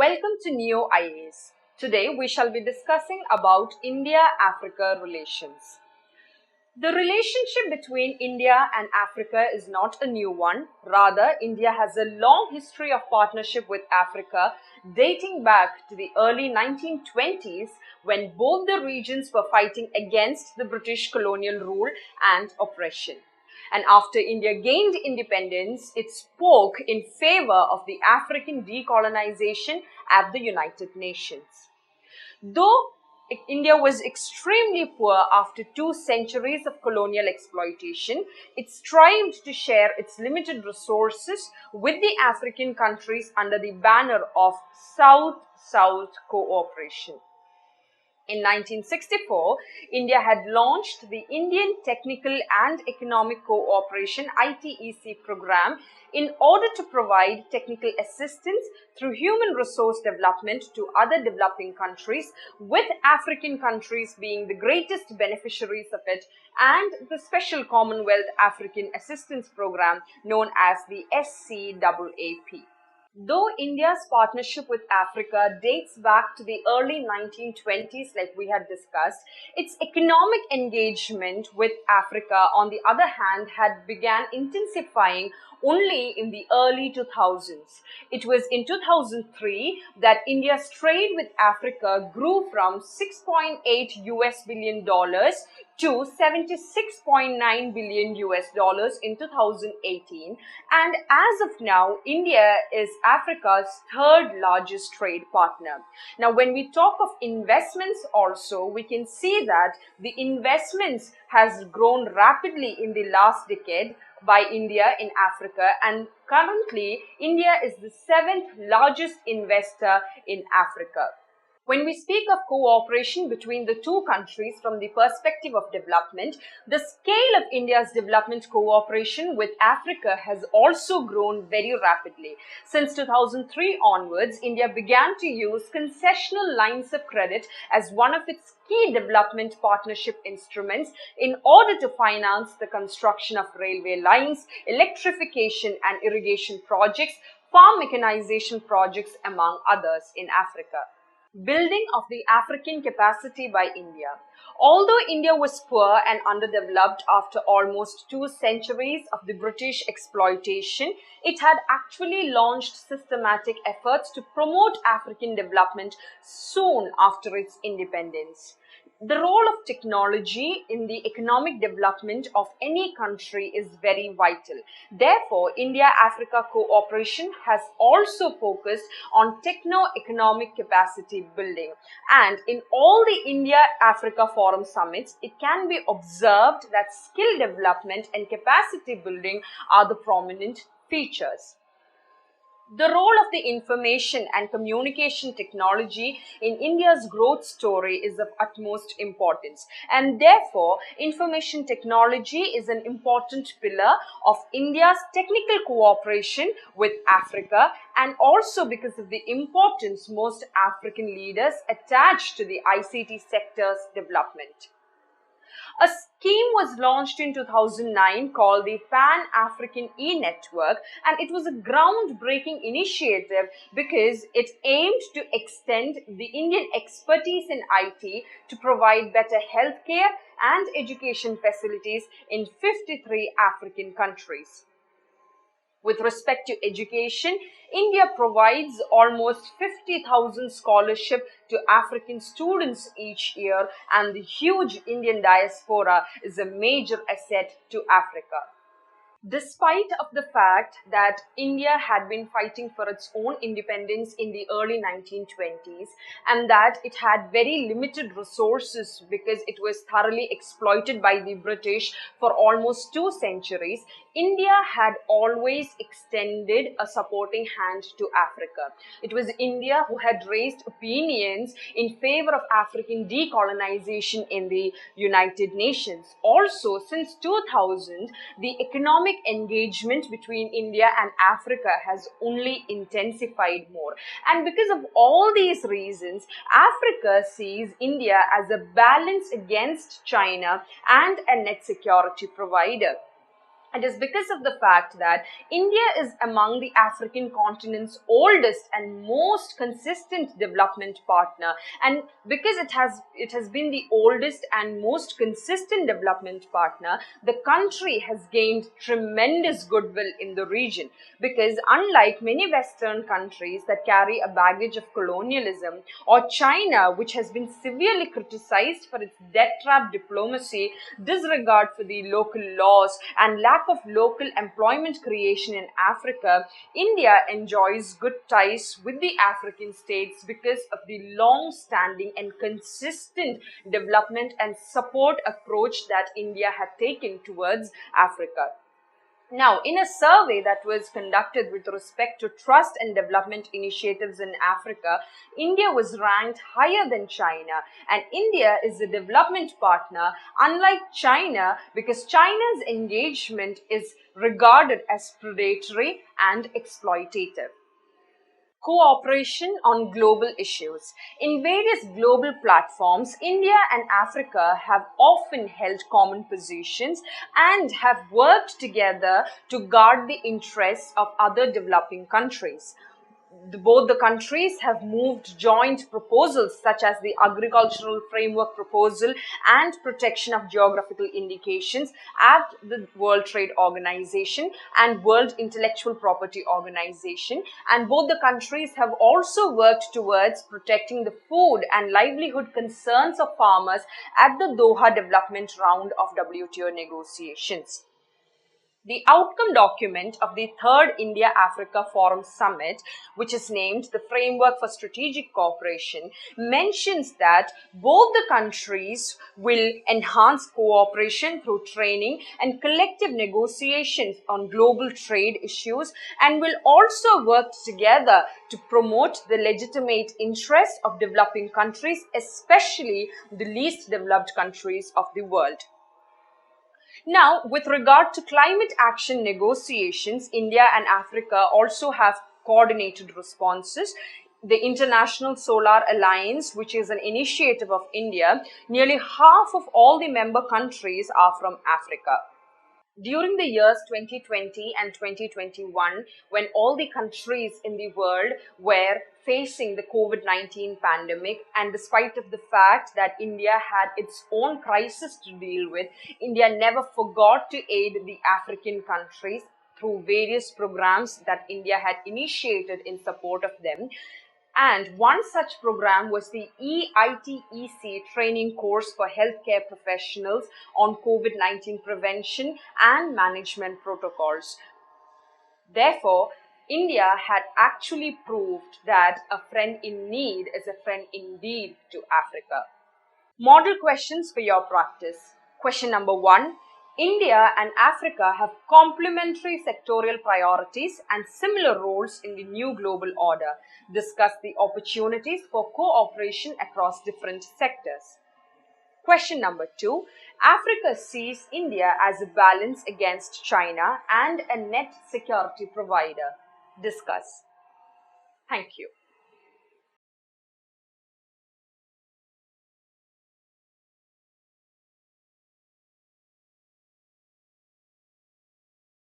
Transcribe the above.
Welcome to Neo IAS. Today we shall be discussing about India-Africa relations. The relationship between India and Africa is not a new one. Rather, India has a long history of partnership with Africa dating back to the early 1920s when both the regions were fighting against the British colonial rule and oppression. And after India gained independence, it spoke in favor of the African decolonization at the United Nations. Though India was extremely poor after 2 centuries of colonial exploitation, it strived to share its limited resources with the African countries under the banner of South-South cooperation. In 1964, India had launched the Indian Technical and Economic Cooperation (ITEC) program in order to provide technical assistance through human resource development to other developing countries, with African countries being the greatest beneficiaries of it, and the Special Commonwealth African Assistance Program known as the SCAAP. Though India's partnership with Africa dates back to the early 1920s, like we had discussed, its economic engagement with Africa, on the other hand, had began intensifying only in the early 2000s. It was in 2003 that India's trade with Africa grew from $6.8 billion to $76.9 billion in 2018, and as of now, India is Africa's third largest trade partner. Now, when we talk of investments also, we can see that the investments has grown rapidly in the last decade by India in Africa, and currently India is the 7th largest investor in Africa. When we speak of cooperation between the two countries from the perspective of development, the scale of India's development cooperation with Africa has also grown very rapidly. Since 2003 onwards, India began to use concessional lines of credit as one of its key development partnership instruments in order to finance the construction of railway lines, electrification and irrigation projects, farm mechanization projects, among others in Africa. Building of the African capacity by India. Although India was poor and underdeveloped after almost 2 centuries of the British exploitation, it had actually launched systematic efforts to promote African development soon after its independence. The role of technology in the economic development of any country is very vital. Therefore, India-Africa cooperation has also focused on techno-economic capacity building. And in all the India-Africa Forum summits, it can be observed that skill development and capacity building are the prominent features. The role of the information and communication technology in India's growth story is of utmost importance, and therefore information technology is an important pillar of India's technical cooperation with Africa, and also because of the importance most African leaders attach to the ICT sector's development. A scheme was launched in 2009 called the Pan-African E-Network, and it was a groundbreaking initiative because it aimed to extend the Indian expertise in IT to provide better healthcare and education facilities in 53 African countries. With respect to education, India provides almost 50,000 scholarships to African students each year, and the huge Indian diaspora is a major asset to Africa. Despite of the fact that India had been fighting for its own independence in the early 1920s, and that it had very limited resources because it was thoroughly exploited by the British for almost 2 centuries, India had always extended a supporting hand to Africa. It was India who had raised opinions in favor of African decolonization in the United Nations. Also, since 2000, the economic engagement between India and Africa has only intensified more. And because of all these reasons, Africa sees India as a balance against China and a net security provider. It is because of the fact that India is among the African continent's oldest and most consistent development partner, and because it has been the oldest and most consistent development partner, the country has gained tremendous goodwill in the region, because unlike many Western countries that carry a baggage of colonialism, or China, which has been severely criticized for its debt trap diplomacy, disregard for the local laws, and lack of local employment creation in Africa, India enjoys good ties with the African states because of the long-standing and consistent development and support approach that India had taken towards Africa. Now, in a survey that was conducted with respect to trust and development initiatives in Africa, India was ranked higher than China, and India is a development partner, unlike China, because China's engagement is regarded as predatory and exploitative. Cooperation on global issues. In various global platforms, India and Africa have often held common positions and have worked together to guard the interests of other developing countries. Both the countries have moved joint proposals such as the Agricultural Framework Proposal and Protection of Geographical Indications at the World Trade Organization and World Intellectual Property Organization, and both the countries have also worked towards protecting the food and livelihood concerns of farmers at the Doha Development Round of WTO negotiations. The outcome document of the third India-Africa Forum Summit, which is named the Framework for Strategic Cooperation, mentions that both the countries will enhance cooperation through training and collective negotiations on global trade issues, and will also work together to promote the legitimate interests of developing countries, especially the least developed countries of the world. Now, with regard to climate action negotiations, India and Africa also have coordinated responses. The International Solar Alliance, which is an initiative of India, nearly half of all the member countries are from Africa. During the years 2020 and 2021, when all the countries in the world were facing the COVID-19 pandemic, and despite of the fact that India had its own crisis to deal with, India never forgot to aid the African countries through various programs that India had initiated in support of them. And one such program was the EITEC training course for healthcare professionals on COVID-19 prevention and management protocols. Therefore, India had actually proved that a friend in need is a friend indeed to Africa. Model questions for your practice. Question number 1. India and Africa have complementary sectorial priorities and similar roles in the new global order. Discuss the opportunities for cooperation across different sectors. Question number 2. Africa sees India as a balance against China and a net security provider. Discuss. Thank you.